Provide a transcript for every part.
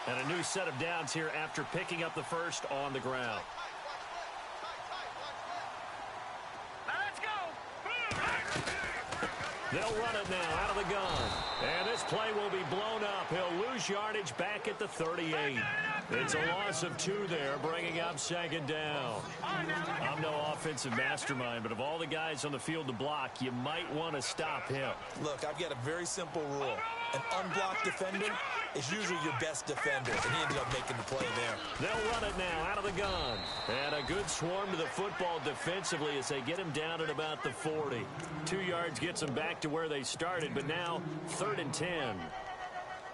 And a new set of downs here after picking up the first on the ground. They'll run it now out of the gun. And this play will be blown up. He'll lose yardage back at the 38. It's a loss of 2 there, bringing up second down. I'm no offensive mastermind, but of all the guys on the field to block, you might want to stop him. Look, I've got a very simple rule. An unblocked defender is usually your best defender, and he ended up making the play there. They'll run it now out of the gun. And a good swarm to the football defensively as they get him down at about the 40. 2 yards gets them back to where they started, but now 3rd and 10.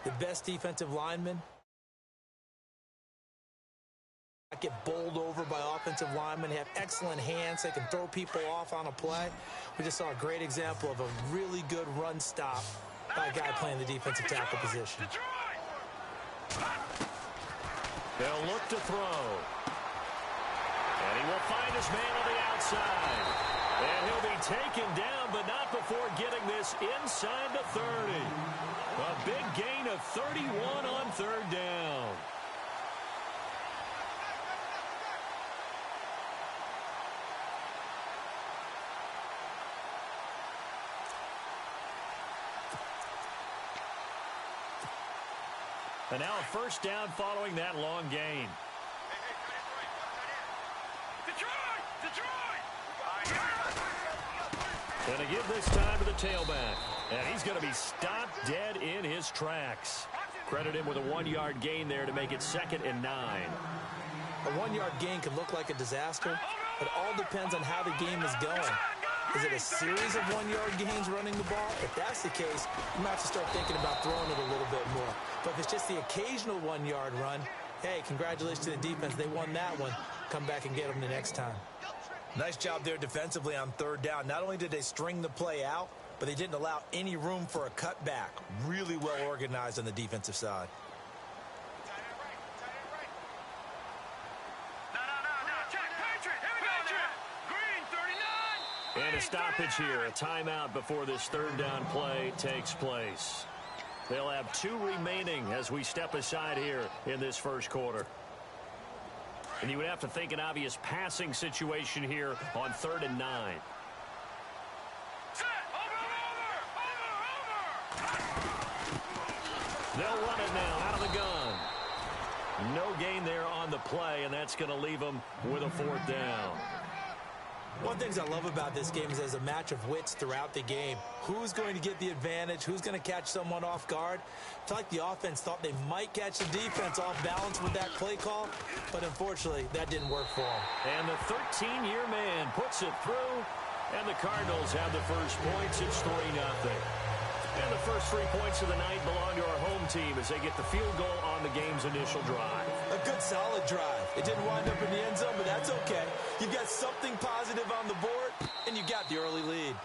The best defensive lineman get bowled over by offensive linemen. They have excellent hands. They can throw people off on a play. We just saw a great example of a really good run stop by a guy playing the defensive tackle position. They'll look to throw. And he will find his man on the outside. And he'll be taken down, but not before getting this inside the 30. A big gain of 31 on 3rd down. And now a first down following that long gain. And to give this time to the tailback. And he's going to be stopped dead in his tracks. Credit him with a 1-yard gain there to make it 2nd and 9. A 1-yard gain can look like a disaster, but it all depends on how the game is going. Is it a series of 1-yard gains running the ball? If that's the case, you might have to start thinking about throwing it a little bit more. But if it's just the occasional 1-yard run, hey, congratulations to the defense. They won that one. Come back and get them the next time. Nice job there defensively on 3rd down. Not only did they string the play out, but they didn't allow any room for a cutback. Really well organized on the defensive side. And a stoppage here, a timeout before this 3rd down play takes place. They'll have 2 remaining as we step aside here in this first quarter. And you would have to think an obvious passing situation here on 3rd and 9. They'll run it now out of the gun. No gain there on the play, and that's going to leave them with a 4th down. One of the things I love about this game is there's a match of wits throughout the game. Who's going to get the advantage? Who's going to catch someone off guard? I feel like the offense thought they might catch the defense off balance with that play call, but unfortunately, that didn't work for them. And the 13-year man puts it through, and the Cardinals have the first points. It's 3-0. And the first 3 points of the night belong to our home team as they get the field goal on the game's initial drive. A good, solid drive. It didn't wind up in the end zone, but that's okay. You've got something positive on the board, and you got the early lead.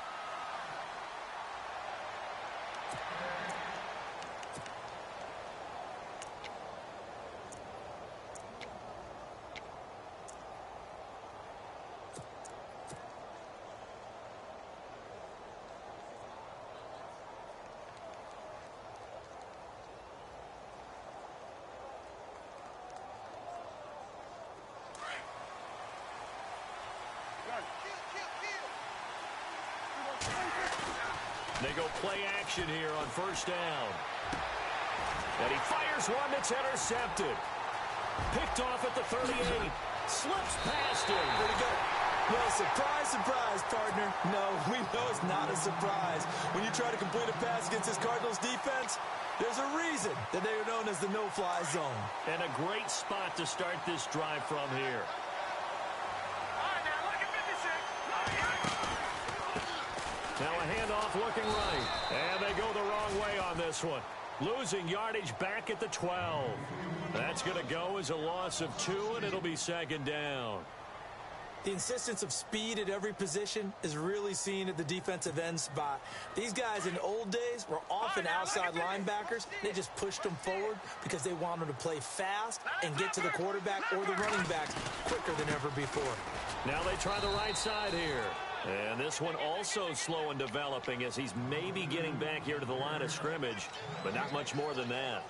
They go play action here on 1st down. And he fires one that's intercepted. Picked off at the 38. Slips past him. Where'd he go? Well, surprise, surprise, partner. No, we know it's not a surprise. When you try to complete a pass against this Cardinals defense, there's a reason that they are known as the no-fly zone. And a great spot to start this drive from here. Now a handoff looking right. And they go the wrong way on this one. Losing yardage back at the 12. That's going to go as a loss of 2, and it'll be 2nd down. The insistence of speed at every position is really seen at the defensive end spot. These guys in the old days were often outside linebackers. They just pushed them forward because they wanted to play fast and get to the quarterback or the running backs quicker than ever before. Now they try the right side here. And this one also slow in developing as he's maybe getting back here to the line of scrimmage, but not much more than that.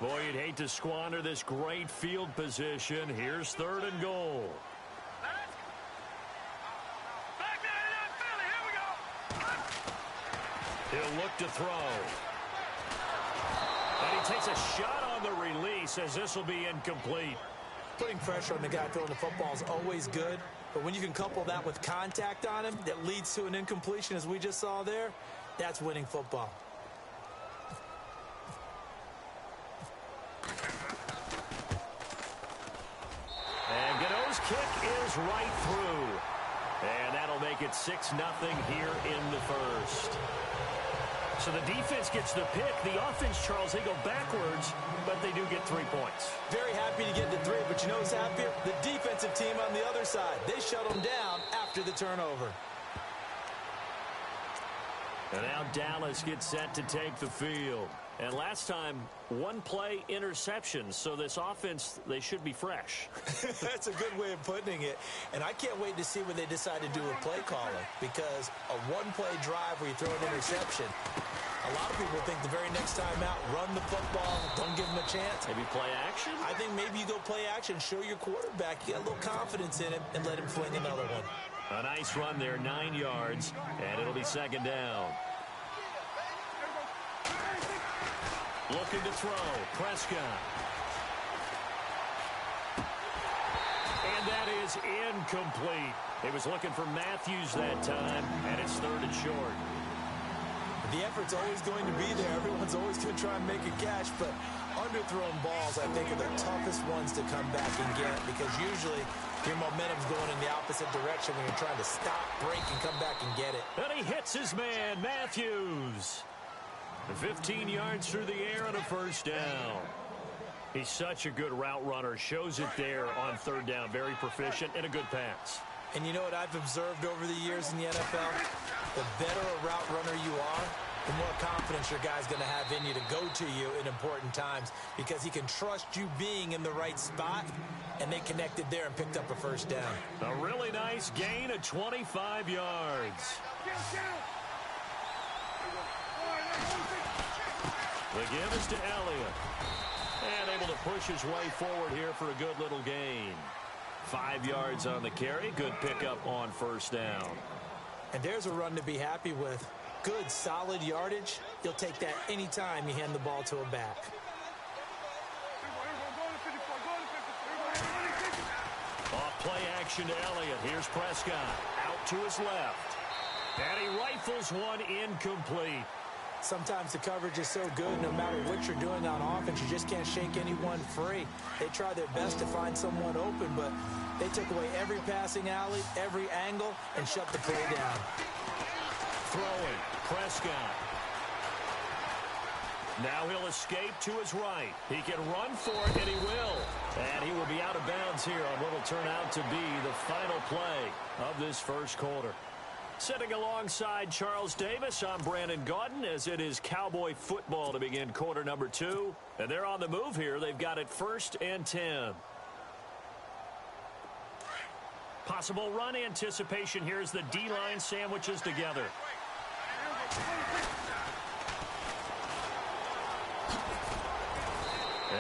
Boy, you'd hate to squander this great field position. Here's 3rd and goal. He'll look to throw. And he takes a shot on the release as this will be incomplete. Putting pressure on the guy throwing the football is always good, but when you can couple that with contact on him that leads to an incompletion, as we just saw there, that's winning football. And Gano's kick is right through. And that'll make it 6-0 here in the first. So the defense gets the pick. The offense, Charles, they go backwards, but they do get 3 points. Very happy to get the 3, but you know who's happier? The defensive team on the other side. They shut them down after the turnover. And now Dallas gets set to take the field. And last time, 1-play interception. So this offense, they should be fresh. That's a good way of putting it. And I can't wait to see when they decide to do a play calling, because a 1-play drive where you throw an interception, a lot of people think the very next time out, run the football, don't give them a chance. Maybe play action? I think maybe you go play action, show your quarterback you got a little confidence in him, and let him fling another one. A nice run there, 9 yards, and it'll be 2nd down. Looking to throw, Prescott. And that is incomplete. He was looking for Matthews that time, and it's 3rd and short. The effort's always going to be there. Everyone's always going to try and make a catch, but underthrown balls, I think, are the toughest ones to come back and get, because usually your momentum's going in the opposite direction when you're trying to stop, break, and come back and get it. And he hits his man, Matthews. 15 yards through the air and a 1st down. He's such a good route runner. Shows it there on 3rd down. Very proficient and a good pass. And you know what I've observed over the years in the NFL? The better a route runner you are, the more confidence your guy's going to have in you to go to you in important times, because he can trust you being in the right spot, and they connected there and picked up a 1st down. A really nice gain of 25 yards. The give is to Elliott. And able to push his way forward here for a good little gain. 5 yards on the carry. Good pickup on 1st down. And there's a run to be happy with. Good, solid yardage. You'll take that anytime you hand the ball to a back. Off play action to Elliott. Here's Prescott. Out to his left. And he rifles one incomplete. Sometimes the coverage is so good, no matter what you're doing on offense, you just can't shake anyone free. They try their best to find someone open, but they took away every passing alley, every angle, and shut the play down. Throwing, Prescott. Now he'll escape to his right. He can run for it, and he will. And he will be out of bounds here on what will turn out to be the final play of this first quarter. Sitting alongside Charles Davis, I'm Brandon Gaudin, as it is Cowboy football to begin quarter number 2. And they're on the move here. They've got it 1st and 10. Possible run anticipation here as the D-line sandwiches together.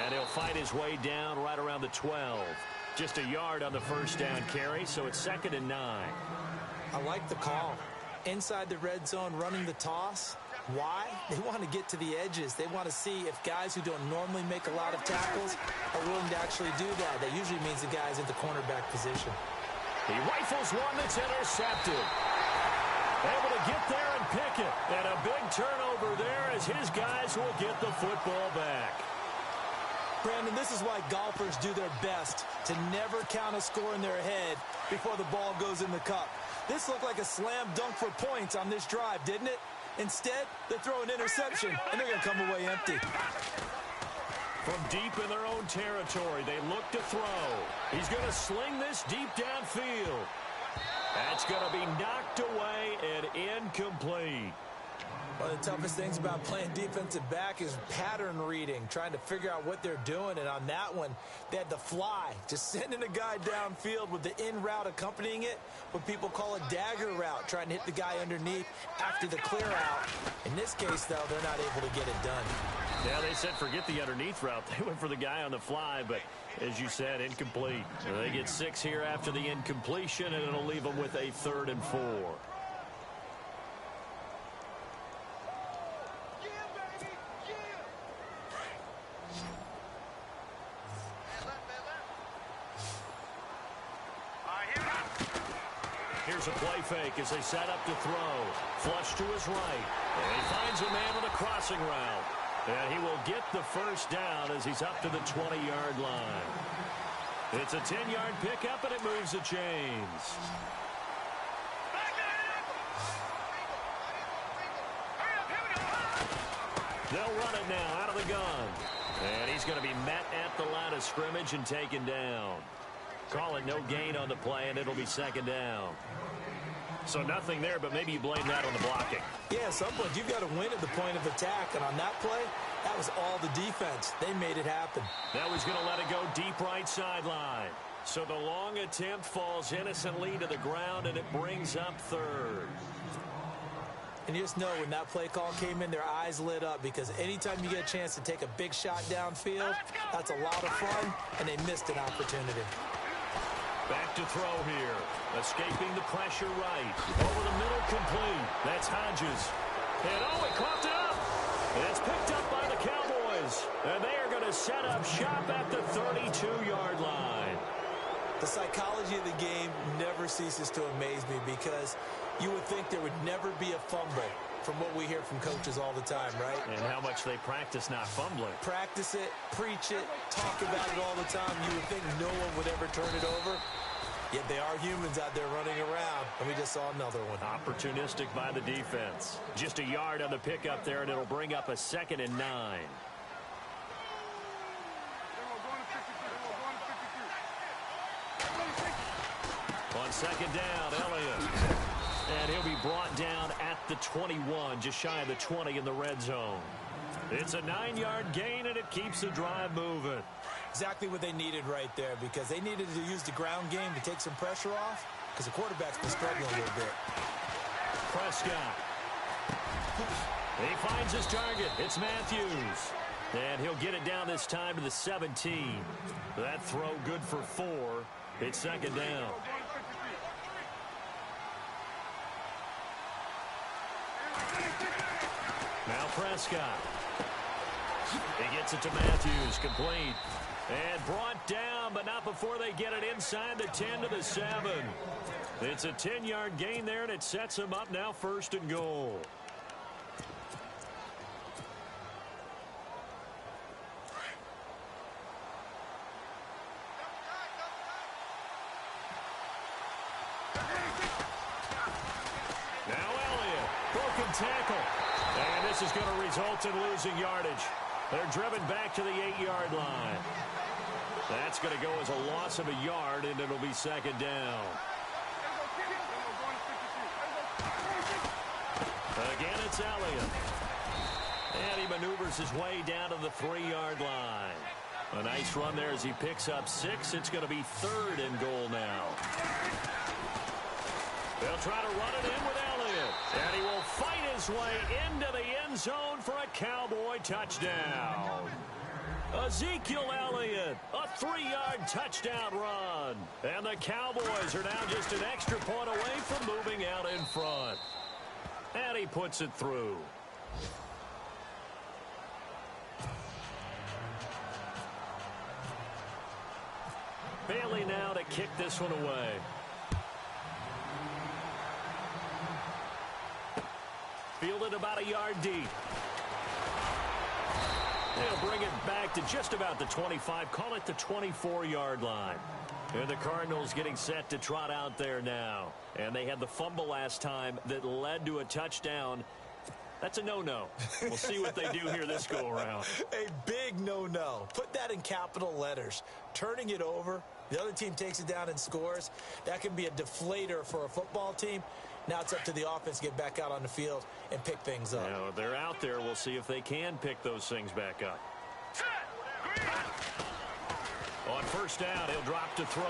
And he'll fight his way down right around the 12. Just a yard on the 1st down carry, so it's 2nd and 9. I like the call. Inside the red zone, running the toss. Why? They want to get to the edges. They want to see if guys who don't normally make a lot of tackles are willing to actually do that. That usually means the guy's in the cornerback position. He rifles one that's intercepted. Able to get there and pick it. And a big turnover there as his guys will get the football back. Brandon, this is why golfers do their best to never count a score in their head before the ball goes in the cup. This looked like a slam dunk for points on this drive, didn't it? Instead, they throw an interception, and they're going to come away empty. From deep in their own territory, they look to throw. He's going to sling this deep downfield. That's going to be knocked away and incomplete. One of the toughest things about playing defensive back is pattern reading, trying to figure out what they're doing. And on that one, they had the fly, just sending a guy downfield with the in route accompanying it, what people call a dagger route, trying to hit the guy underneath after the clear out. In this case, though, they're not able to get it done. Yeah, they said forget the underneath route. They went for the guy on the fly, but as you said, incomplete. They get 6 here after the incompletion, and it'll leave them with a 3rd and 4. Here's a play fake as they set up to throw. Flush to his right. And he finds a man on the crossing route. And he will get the first down as he's up to the 20-yard line. It's a 10-yard pickup, and it moves the chains. They'll run it now out of the gun. And he's going to be met at the line of scrimmage and taken down. Call it no gain on the play, and it'll be 2nd down. So nothing there, but maybe you blame that on the blocking. Yeah, at some point, you've got to win at the point of attack. And on that play, that was all the defense. They made it happen. That was going to let it go deep right sideline. So the long attempt falls innocently to the ground, and it brings up 3rd. And you just know when that play call came in, their eyes lit up, because anytime you get a chance to take a big shot downfield, that's a lot of fun, and they missed an opportunity. Back to throw here. Escaping the pressure right. Over the middle, complete. That's Hodges. And he coughed it up. And it's picked up by the Cowboys. And they are going to set up shop at the 32-yard line. The psychology of the game never ceases to amaze me, because you would think there would never be a fumble from what we hear from coaches all the time, right? And how much they practice not fumbling. Practice it, preach it, talk about it all the time. You would think no one would ever turn it over. Yet they are humans out there running around, and we just saw another one. Opportunistic by the defense. Just a yard on the pickup there, and it'll bring up a 2nd and 9. On 2nd down, Elliott. And he'll be brought down at the 21, just shy of the 20 in the red zone. It's a 9-yard gain, and it keeps the drive moving. Exactly what they needed right there, because they needed to use the ground game to take some pressure off, because the quarterback's been struggling a little bit. Prescott. He finds his target. It's Matthews. And he'll get it down this time to the 17. That throw good for 4. It's 2nd down. Now Prescott. He gets it to Matthews, complete. And brought down, but not before they get it inside the 10 to the 7. It's a 10-yard gain there, and it sets him up now 1st and goal. Now Elliott, broken tackle. And this is going to result in losing yardage. They're driven back to the 8-yard line. That's going to go as a loss of a yard, and it'll be 2nd down. Again, it's Elliott. And he maneuvers his way down to the 3-yard line. A nice run there as he picks up 6. It's going to be 3rd and goal now. They'll try to run it in with Elliott. And he will fight his way into the end zone for a Cowboy touchdown. Ezekiel Elliott, a 3-yard touchdown run. And the Cowboys are now just an extra point away from moving out in front. And he puts it through. Bailey now to kick this one away. Fielded about a yard deep. They'll bring it back to just about the 25. Call it the 24-yard line. And the Cardinals getting set to trot out there now. And they had the fumble last time that led to a touchdown. That's a no-no. We'll see what they do here this go-around. A big no-no. Put that in capital letters. Turning it over, the other team takes it down and scores. That can be a deflator for a football team. Now it's up to the offense to get back out on the field and pick things up. Now, they're out there. We'll see if they can pick those things back up. On first down, he'll drop to throw.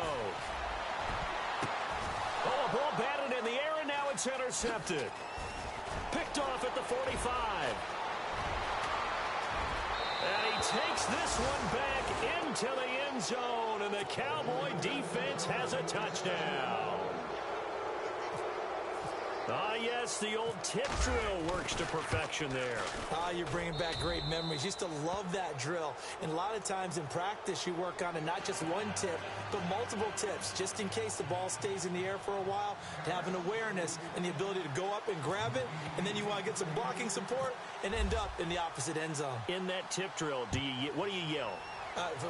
Oh, a ball batted in the air, and now it's intercepted. Picked off at the 45. And he takes this one back into the end zone, and the Cowboy defense has a touchdown. Yes, the old tip drill works to perfection there. You're bringing back great memories. Used to love that drill. And a lot of times in practice, you work on it, not just one tip, but multiple tips, just in case the ball stays in the air for a while, to have an awareness and the ability to go up and grab it, and then you want to get some blocking support and end up in the opposite end zone. In that tip drill, what do you yell?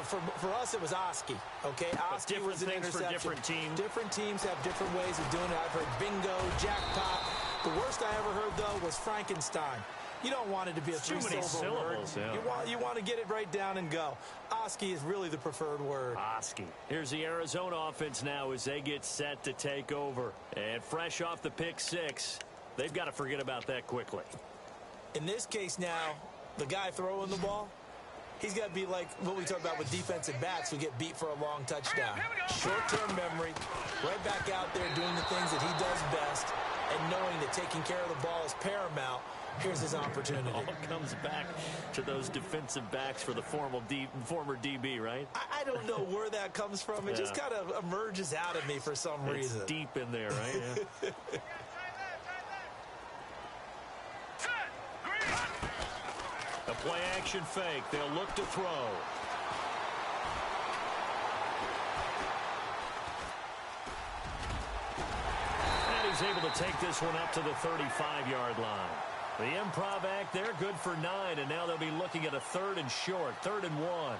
For us, it was Oski, okay? Oski was an interception. For different teams. Different teams have different ways of doing it. I've heard bingo, jackpot. The worst I ever heard, though, was Frankenstein. You don't want it to be a three-syllable word. Yeah. You want to get it right down and go. Oski is really the preferred word. Oski. Here's the Arizona offense now as they get set to take over. And fresh off the pick six, they've got to forget about that quickly. In this case now, the guy throwing the ball, he's got to be like what we talk about with defensive backs who get beat for a long touchdown. Short-term memory, right back out there doing the things that he does best, and knowing that taking care of the ball is paramount. Here's his opportunity. It all comes back to those defensive backs for the former DB, right? I don't know where that comes from. It just kind of emerges out of me for some reason. It's deep in there, right? Yeah. A play-action fake. They'll look to throw. And he's able to take this one up to the 35-yard line. The improv act there, good for 9, and now they'll be looking at a third and short, 3rd and 1. I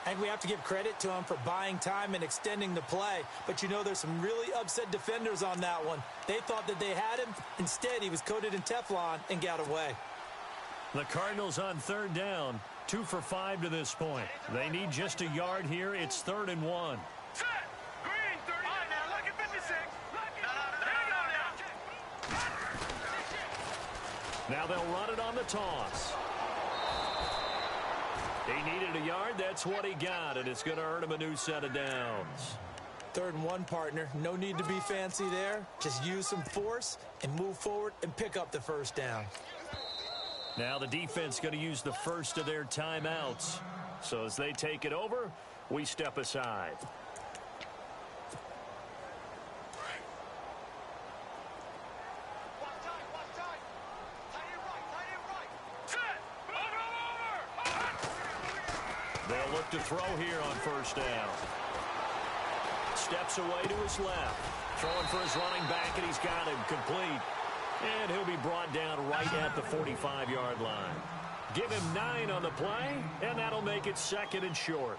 think we have to give credit to him for buying time and extending the play. But, you know, there's some really upset defenders on that one. They thought that they had him. Instead, he was coated in Teflon and got away. The Cardinals on 3rd down, 2 for 5 to this point. They need just a yard here. It's 3rd and 1. Set. Green, 30. Now look at 56. Now they'll run it on the toss. He needed a yard. That's what he got, and it's going to earn him a new set of downs. 3rd and 1, partner. No need to be fancy there. Just use some force and move forward and pick up the first down. Now the defense going to use the first of their timeouts. So as they take it over, we step aside. They'll look to throw here on first down. Steps away to his left. Throwing for his running back, and he's got him complete. And he'll be brought down right at the 45-yard line. Give him 9 on the play, and that'll make it 2nd and short.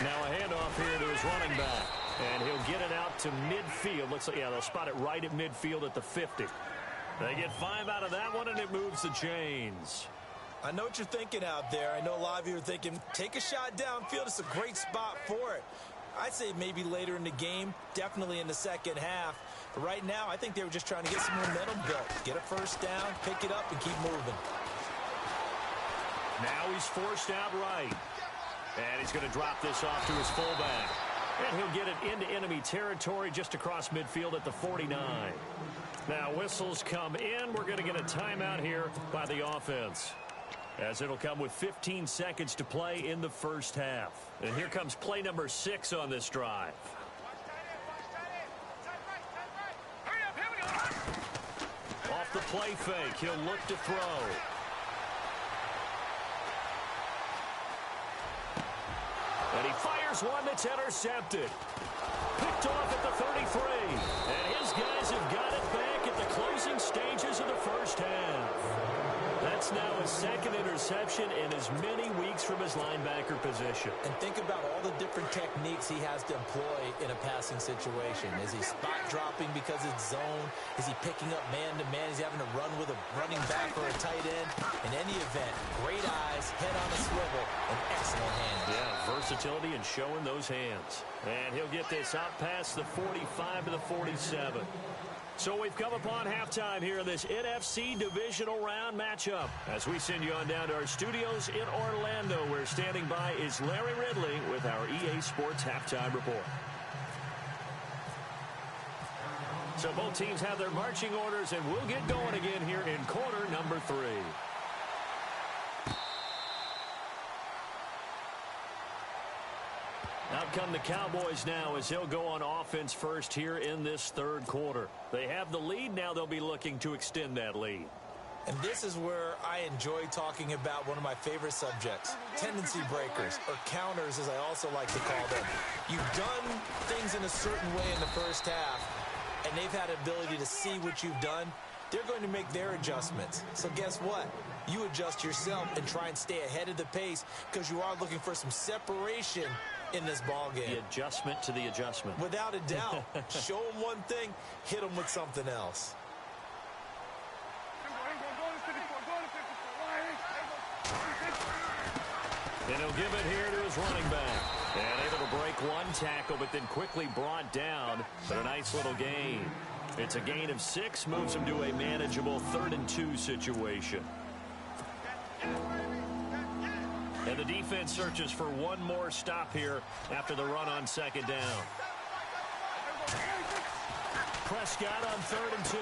Now a handoff here to his running back. And he'll get it out to midfield. Looks like, yeah, they'll spot it right at midfield at the 50. They get 5 out of that one, and it moves the chains. I know what you're thinking out there. I know a lot of you are thinking, take a shot downfield. It's a great spot for it. I'd say maybe later in the game, definitely in the second half. But right now, I think they were just trying to get some momentum built. Get a first down, pick it up, and keep moving. Now he's forced out right. And he's going to drop this off to his fullback. And he'll get it into enemy territory just across midfield at the 49. Now whistles come in. We're going to get a timeout here by the offense, as it'll come with 15 seconds to play in the first half. And here comes play number 6 on this drive. Off the play fake, he'll look to throw. And he fires one that's intercepted. Picked off at the 33. And his guys have got it back at the closing stages of the first half. That's That's now his second interception in as many weeks from his linebacker position. And think about all the different techniques he has to employ in a passing situation. Is he spot dropping because it's zone? Is he picking up man-to-man? Is he having to run with a running back or a tight end? In any event, great eyes, head on a swivel, and excellent hands. Yeah, versatility and showing those hands. And he'll get this out past the 45 to the 47. So we've come upon halftime here in this NFC divisional round matchup. As we send you on down to our studios in Orlando, where standing by is Larry Ridley with our EA Sports Halftime Report. So both teams have their marching orders, and we'll get going again here in quarter number 3. Out come the Cowboys now as they'll go on offense first here in this third quarter. They have the lead. Now they'll be looking to extend that lead. And this is where I enjoy talking about one of my favorite subjects, tendency breakers, or counters as I also like to call them. You've done things in a certain way in the first half, and they've had an ability to see what you've done. They're going to make their adjustments. So guess what? You adjust yourself and try and stay ahead of the pace because you are looking for some separation in this ball game. The adjustment to the adjustment. Without a doubt. Show them one thing, hit them with something else. And he'll give it here to his running back. And able to break one tackle, but then quickly brought down. But a nice little gain. It's a gain of 6, moves him to a manageable 3rd and 2 situation. And the defense searches for one more stop here after the run on 2nd down. Prescott on 3rd and 2.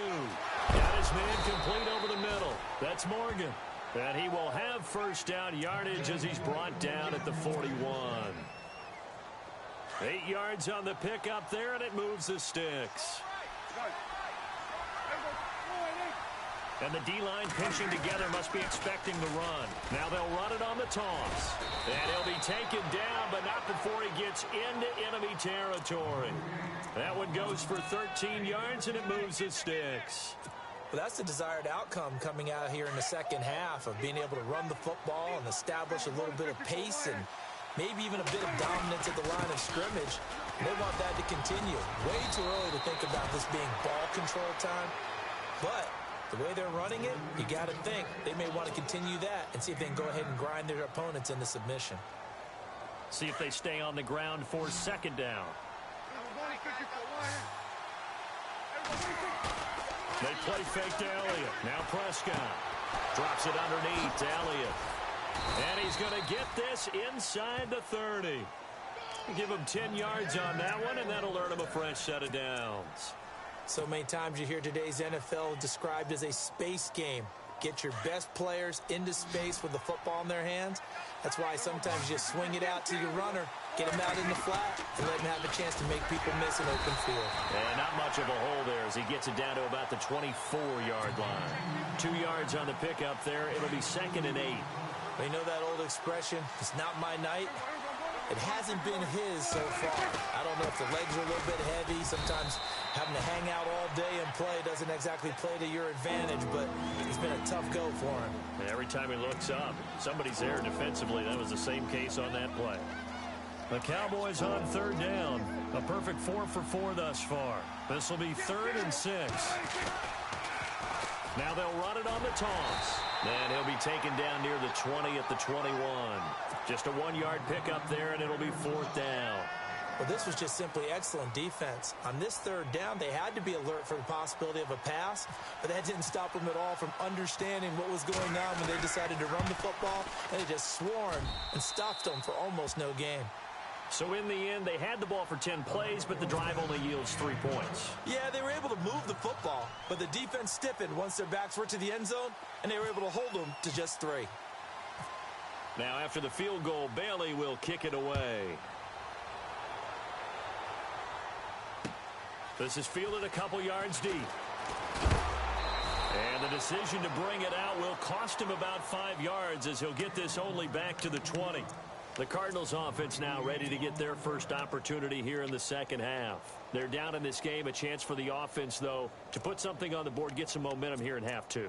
Got his man complete over the middle. That's Morgan. And he will have first down yardage as he's brought down at the 41. 8 yards on the pickup there, and it moves the sticks. And the D-line pinching together must be expecting the run. Now they'll run it on the toss. And he'll be taken down, but not before he gets into enemy territory. That one goes for 13 yards, and it moves the sticks. Well, that's the desired outcome coming out here in the second half of being able to run the football and establish a little bit of pace and maybe even a bit of dominance at the line of scrimmage. They want that to continue. Way too early to think about this being ball control time. But the way they're running it, you got to think they may want to continue that and see if they can go ahead and grind their opponents into submission. See if they stay on the ground for 2nd down. They play fake to Elliott. Now Prescott drops it underneath to Elliott. And he's going to get this inside the 30. Give him 10 yards on that one, and that'll earn him a fresh set of downs. So many times you hear today's NFL described as a space game. Get your best players into space with the football in their hands. That's why sometimes you swing it out to your runner, get him out in the flat, and let him have a chance to make people miss an open field. And not much of a hole there as he gets it down to about the 24-yard line. 2 yards on the pickup there. It'll be 2nd and 8. You know that old expression, it's not my night? It hasn't been his so far. I don't know if the legs are a little bit heavy. Sometimes having to hang out all day and play doesn't exactly play to your advantage, but it's been a tough go for him. And every time he looks up, somebody's there defensively. That was the same case on that play. The Cowboys on 3rd down. A perfect 4 for 4 thus far. This will be 3rd and 6. Now they'll run it on the toss. And he'll be taken down near the 20 at the 21. Just a 1-yard pickup there, and it'll be 4th down. Well, this was just simply excellent defense. On this 3rd down, they had to be alert for the possibility of a pass, but that didn't stop them at all from understanding what was going on when they decided to run the football, and they just swarmed and stopped them for almost no gain. So in the end, they had the ball for 10 plays, but the drive only yields 3 points. Yeah, they were able to move the football, but the defense stiffened once their backs were to the end zone, and they were able to hold them to just 3. Now after the field goal, Bailey will kick it away. This is fielded a couple yards deep. And the decision to bring it out will cost him about 5 yards as he'll get this only back to the 20. The Cardinals offense now ready to get their first opportunity here in the second half. They're down in this game. A chance for the offense, though, to put something on the board, get some momentum here in half 2.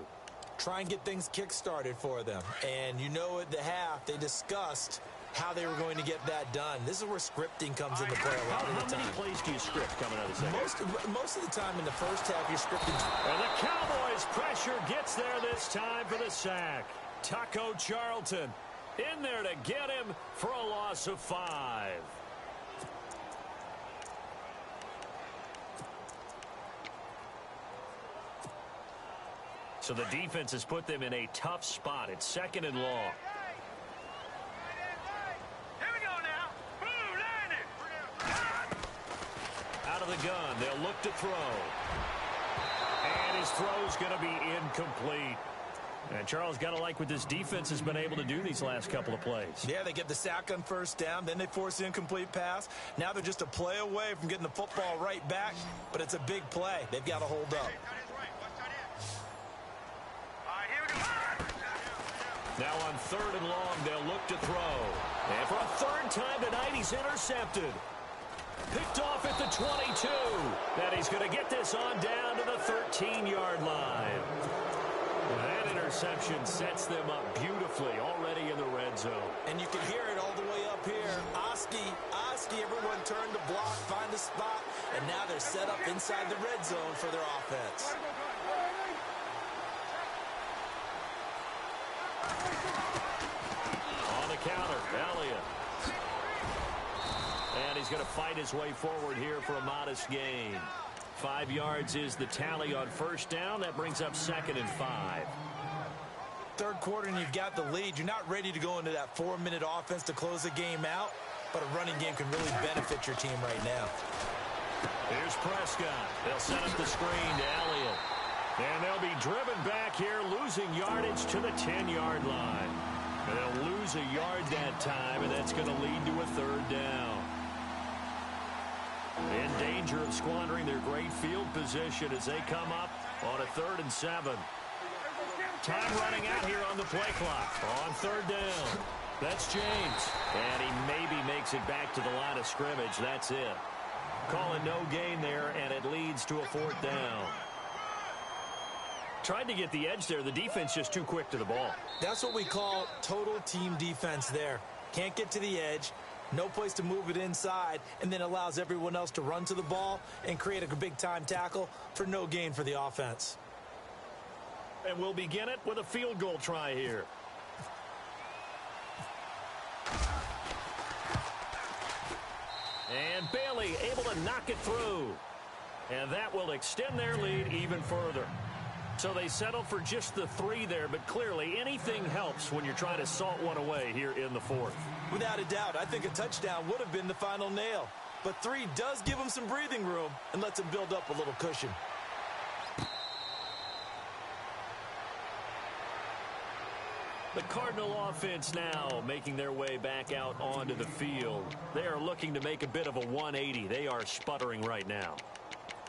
try and get things kick-started for them. And you know at the half, they discussed how they were going to get that done. This is where scripting comes into play a lot of the time. How many plays do you script coming out of the second? Most of the time in the first half, you're scripting. And the Cowboys' pressure gets there this time for the sack. Taco Charlton in there to get him for a loss of 5. So the defense has put them in a tough spot. It's 2nd and long. Here we go now. Boom, landed. Out of the gun, they'll look to throw. And his throw's going to be incomplete. And Charles, got to like what this defense has been able to do these last couple of plays. Yeah, they get the sack on first down, then they force the incomplete pass. Now they're just a play away from getting the football right back, but it's a big play. They've got to hold up. Now on 3rd and long, they'll look to throw. And for a 3rd time tonight, he's intercepted. Picked off at the 22. And he's going to get this on down to the 13-yard line. That interception sets them up beautifully already in the red zone. And you can hear it all the way up here. Oski, everyone turned to block, find a spot, and now they're set up inside the red zone for their offense. On the counter, Elliott. And he's going to fight his way forward here for a modest gain. 5 yards is the tally on first down. That brings up 2nd and 5. Third quarter and you've got the lead. You're not ready to go into that 4-minute offense to close the game out, but a running game can really benefit your team right now. Here's Prescott. They'll set up the screen to Elliott. And they'll be driven back here, losing yardage to the 10-yard line. And they'll lose a yard that time, and that's going to lead to a 3rd down. In danger of squandering their great field position as they come up on a 3rd and 7. Time running out here on the play clock. On 3rd down. That's James. And he maybe makes it back to the line of scrimmage. That's it. Calling no gain there, and it leads to a 4th down. Tried to get the edge there. The defense just too quick to the ball. That's what we call total team defense there. Can't get to the edge. No place to move it inside, and then allows everyone else to run to the ball and create a big-time tackle for no gain for the offense. And we'll begin it with a field goal try here. And Bailey able to knock it through. And that will extend their lead even further. So they settle for just the 3 there, but clearly anything helps when you're trying to salt one away here in the 4th. Without a doubt, I think a touchdown would have been the final nail. But 3 does give them some breathing room and lets them build up a little cushion. The Cardinal offense now making their way back out onto the field. They are looking to make a bit of a 180. They are sputtering right now.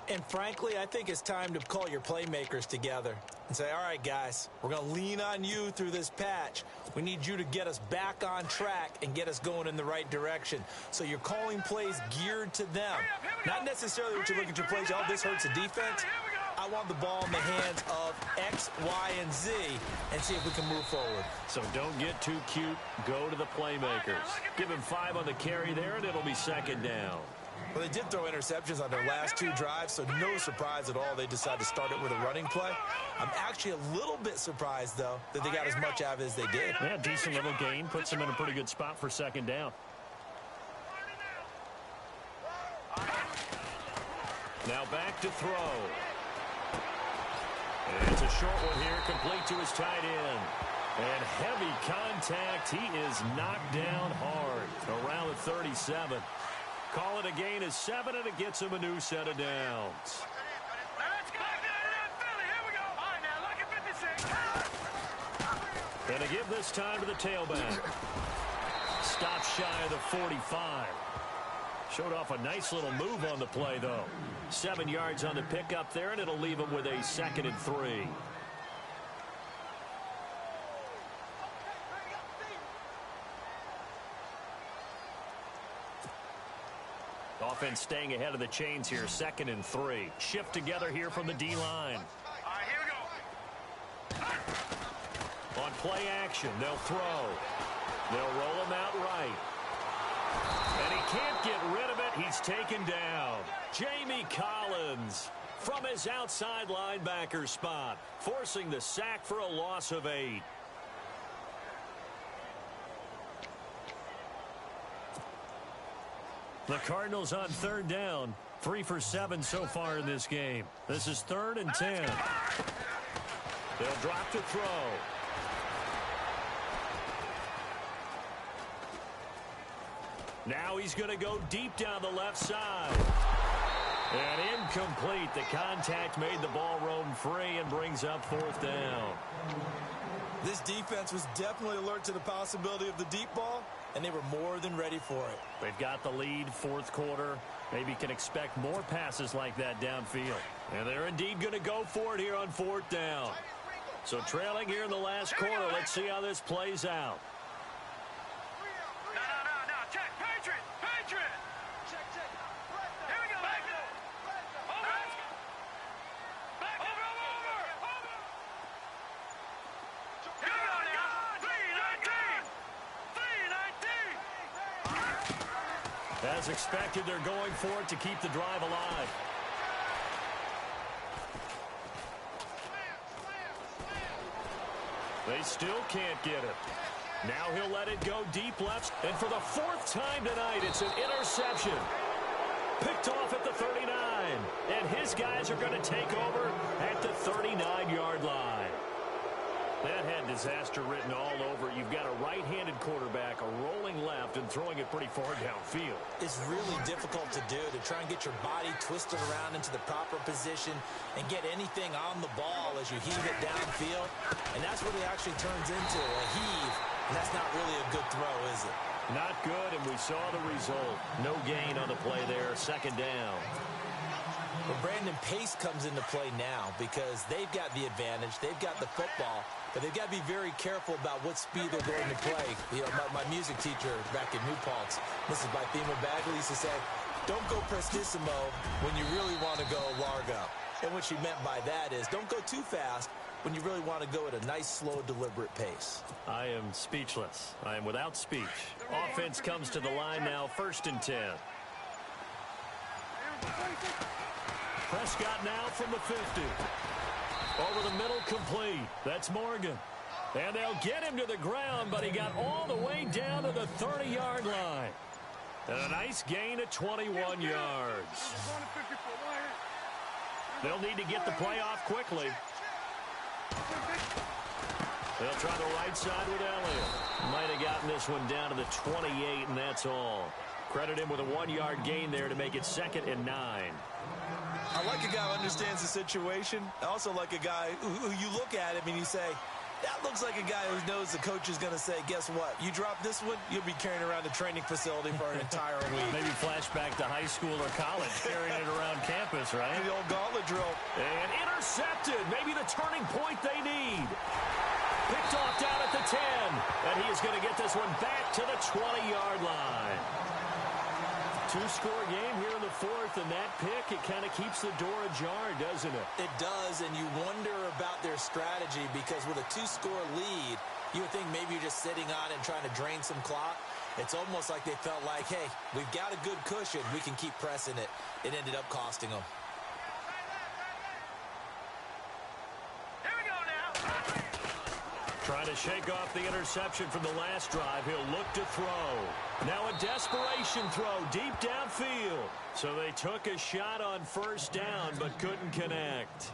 And frankly, I think it's time to call your playmakers together and say, all right, guys, we're going to lean on you through this patch. We need you to get us back on track and get us going in the right direction. So you're calling plays geared to them. Not necessarily what you look at your plays, oh, this hurts the defense. I want the ball in the hands of X, Y, and Z and see if we can move forward. So don't get too cute. Go to the playmakers. Give him 5 on the carry there, and it'll be 2nd down. Well, they did throw interceptions on their last 2 drives, so no surprise at all they decided to start it with a running play. I'm actually a little bit surprised, though, that they got as much out of it as they did. Yeah, decent little gain. Puts them in a pretty good spot for 2nd down. Now back to throw. And it's a short one here, complete to his tight end. And heavy contact. He is knocked down hard around the 37. Call it a gain of 7, and it gets him a new set of downs. And to give this time to the tailback. Stop shy of the 45. Showed off a nice little move on the play, though. 7 yards on the pickup there, and it'll leave him with a 2nd and 3. Offense staying ahead of the chains here, 2nd and 3. Shift together here from the D-line. All right, here we go. On play action, they'll throw. They'll roll him out right. And he can't get rid of it. He's taken down. Jamie Collins from his outside linebacker spot, forcing the sack for a loss of 8. The Cardinals on third down. 3 for 7 so far in this game. This is 3rd and 10. They'll drop to throw. Now he's going to go deep down the left side. And incomplete. The contact made the ball roam free and brings up 4th down. This defense was definitely alert to the possibility of the deep ball, and they were more than ready for it. They've got the lead, 4th quarter. Maybe can expect more passes like that downfield. And they're indeed going to go for it here on 4th down. So trailing here in the last quarter. Let's see how this plays out. No. Check. Patriot. Check. Here we go. Back up. Over. Back up. Over. Here we go now. 319. As expected, they're going for it to keep the drive alive. They still can't get it. Now he'll let it go deep left. And for the 4th time tonight, it's an interception. Picked off at the 39. And his guys are going to take over at the 39-yard line. That had disaster written all over it. You've got a right-handed quarterback, a rolling left, and throwing it pretty far downfield. It's really difficult to do, to try and get your body twisted around into the proper position and get anything on the ball as you heave it downfield. And that's what it actually turns into, a heave. And that's not really a good throw, is it? Not good, and we saw the result. No gain on the play there, 2nd down. Well, Brandon, pace comes into play now because they've got the advantage. They've got the football, but they've got to be very careful about what speed they're going to play. You know, my music teacher back in New Paltz, Mrs. Bythema Bagley, used to say, don't go prestissimo when you really want to go largo. And what she meant by that is don't go too fast when you really want to go at a nice, slow, deliberate pace. I am speechless. I am without speech. Offense comes to the line now, 1st and 10. Prescott now from the 50. Over the middle, complete. That's Morgan. And they'll get him to the ground, but he got all the way down to the 30-yard line. And a nice gain of 21 yards. They'll need to get the play off quickly. They'll try the right side with Elliott. Might have gotten this one down to the 28, and that's all. Credit him with a 1-yard gain there to make it 2nd and 9. I like a guy who understands the situation. I also like a guy who you look at him and you say, that looks like a guy who knows the coach is going to say, guess what? You drop this one, you'll be carrying around the training facility for an entire week. Maybe flashback to high school or college, carrying it around campus, right? The old gauntlet drill. And intercepted. Maybe the turning point they need. Picked off down at the 10. And he is going to get this one back to the 20-yard line. 2-score game here in the 4th, and that pick, it kind of keeps the door ajar, doesn't it? It does, and you wonder about their strategy because with a 2-score lead, you would think maybe you're just sitting on it and trying to drain some clock. It's almost like they felt like, hey, we've got a good cushion. We can keep pressing it. It ended up costing them. Here we go now. Trying to shake off the interception from the last drive. He'll look to throw. Now a desperation throw deep downfield. So they took a shot on 1st down but couldn't connect.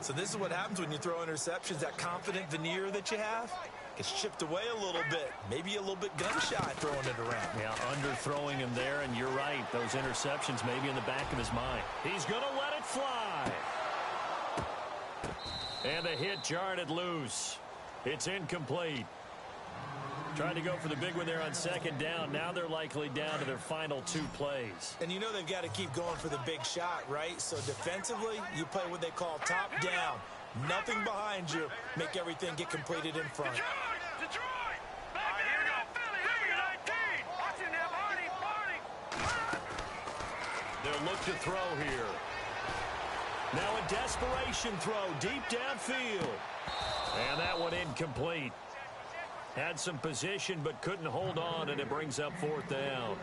So this is what happens when you throw interceptions. That confident veneer that you have gets chipped away a little bit. Maybe a little bit gun-shy throwing it around. Yeah, underthrowing him there, and you're right. Those interceptions may be in the back of his mind. He's going to let it fly. And the hit jarred it loose. It's incomplete. Trying to go for the big one there on 2nd down. Now they're likely down to their final 2 plays. And you know they've got to keep going for the big shot, right? So defensively, you play what they call top down. Nothing behind you. Make everything get completed in front. Detroit! Back here we go. Philly, 19. Watch him now, Barney. They'll look to throw here. Now a desperation throw deep downfield. And that one incomplete. Had some position but couldn't hold on, and it brings up 4th down.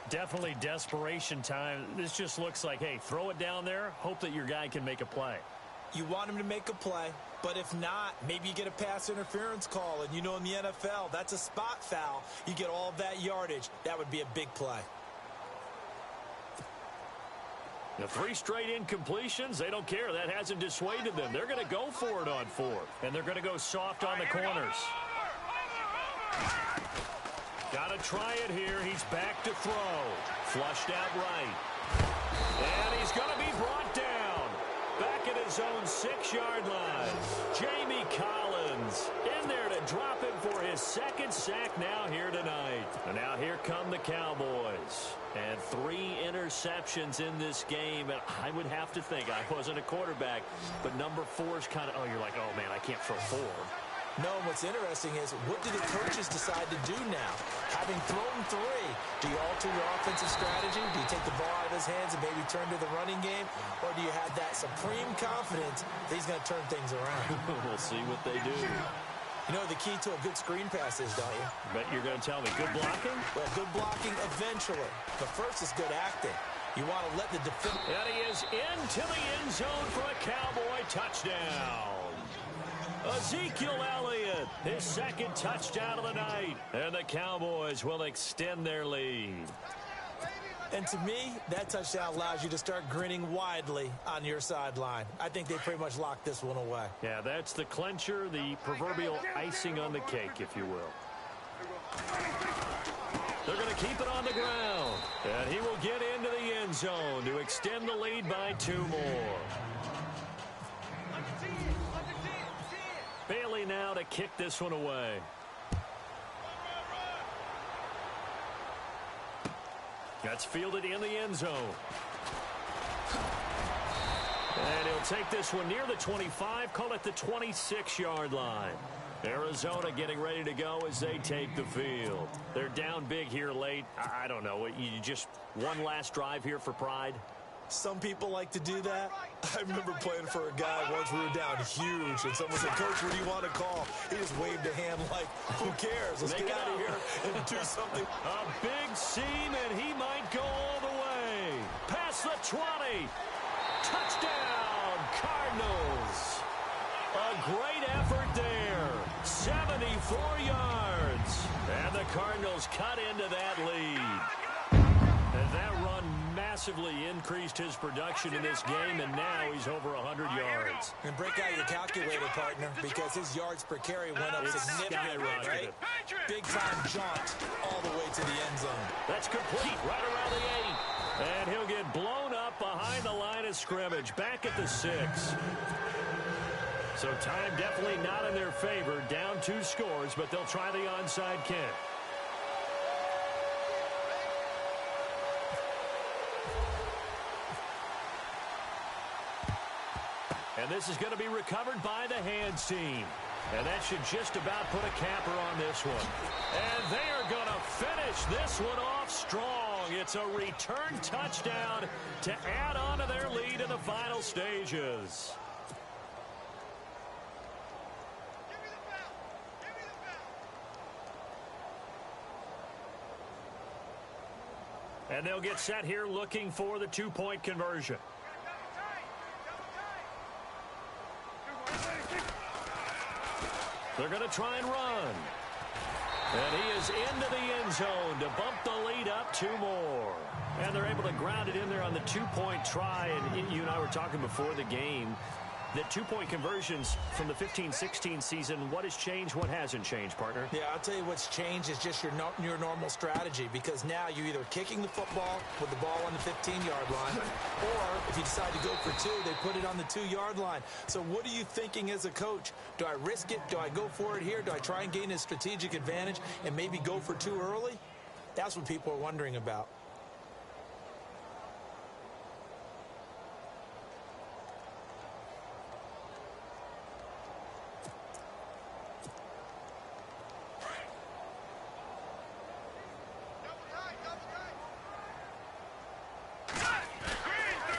Definitely desperation time. This just looks like, hey, throw it down there, hope that your guy can make a play. You want him to make a play, but if not, maybe you get a pass interference call, and you know in the NFL, that's a spot foul. You get all of that yardage. That would be a big play. The 3 straight incompletions, they don't care. That hasn't dissuaded them. They're going to go for it on 4th. And they're going to go soft on the corners. Got to try it here. He's back to throw. Flushed out right. And he's going to be brought down. Back at his own 6-yard line. Jamie Collins in there to drop him for his 2nd sack now here tonight. And now here come the Cowboys. And 3 interceptions in this game. And I would have to think, I wasn't a quarterback, but number 4 is kind of, oh, you're like, oh, man, I can't throw 4. No, what's interesting is, what do the coaches decide to do now? Having thrown 3, do you alter your offensive strategy? Do you take the ball out of his hands and maybe turn to the running game? Or do you have that supreme confidence that he's going to turn things around? We'll see what they do. You know the key to a good screen pass is, don't you? Bet you're going to tell me good blocking? Well, good blocking eventually. But first is good acting. You want to let the defender... And he is into the end zone for a Cowboy touchdown. Ezekiel Elliott, his 2nd touchdown of the night. And the Cowboys will extend their lead. And to me, that touchdown allows you to start grinning widely on your sideline. I think they pretty much locked this one away. Yeah, that's the clincher, the proverbial icing on the cake, if you will. They're going to keep it on the ground. And he will get into the end zone to extend the lead by 2 more. Bailey now to kick this one away. That's fielded in the end zone. And he'll take this one near the 25, call it the 26-yard line. Arizona getting ready to go as they take the field. They're down big here late. I don't know. You just one last drive here for pride? Some people like to do that. I remember playing for a guy once. We were down huge, and someone said, "Coach, what do you want to call?" He just waved a hand like, who cares? Let's get out of here and do something. A big seam, and he might go all the way. Past the 20. Touchdown, Cardinals. A great effort there. 74 yards. And the Cardinals cut into that lead. And that run massively increased his production in this game, and now he's over 100 yards. And break out your calculator, partner, because his yards per carry went up significantly, right? Big-time jaunt all the way to the end zone. That's complete right around the 8. And he'll get blown up behind the line of scrimmage, back at the 6. So time definitely not in their favor. Down 2 scores, but they'll try the onside kick. And this is going to be recovered by the hands team. And that should just about put a capper on this one. And they are going to finish this one off strong. It's a return touchdown to add on to their lead in the final stages. And they'll get set here looking for the 2-point conversion. They're going to try and run. And he is into the end zone to bump the lead up 2 more. And they're able to ground it in there on the 2-point try. And you and I were talking before the game that 2-point conversions from the 15-16 season, what has changed, what hasn't changed, partner? Yeah, I'll tell you what's changed is just your normal strategy, because now you're either kicking the football with the ball on the 15-yard line, or if you decide to go for 2, they put it on the 2-yard line. So what are you thinking as a coach? Do I risk it? Do I go for it here? Do I try and gain a strategic advantage and maybe go for 2 early? That's what people are wondering about.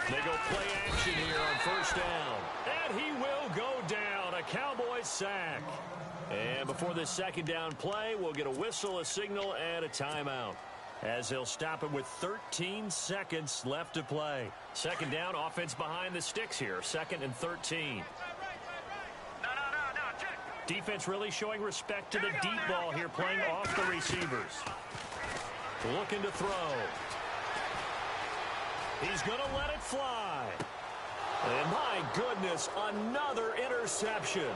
They go play action here on first down. And he will go down. A Cowboys sack. And before this second down play, we'll get a whistle, a signal, and a timeout, as he'll stop it with 13 seconds left to play. Second down, offense behind the sticks here. 2nd and 13. Defense really showing respect to the deep ball here, playing off the receivers. Looking to throw. He's going to let it fly. And my goodness, another interception.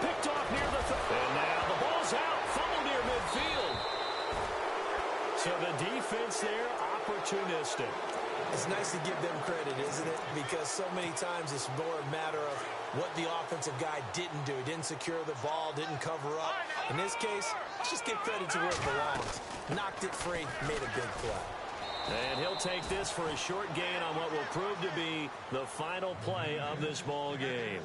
Picked off near the and now the ball's out. Fumble near midfield. So the defense there, opportunistic. It's nice to give them credit, isn't it? Because so many times it's more a matter of what the offensive guy didn't do. He didn't secure the ball, didn't cover up. In this case, let's just give credit to where it belongs. Knocked it free, made a big play. And he'll take this for a short gain on what will prove to be the final play of this ball game.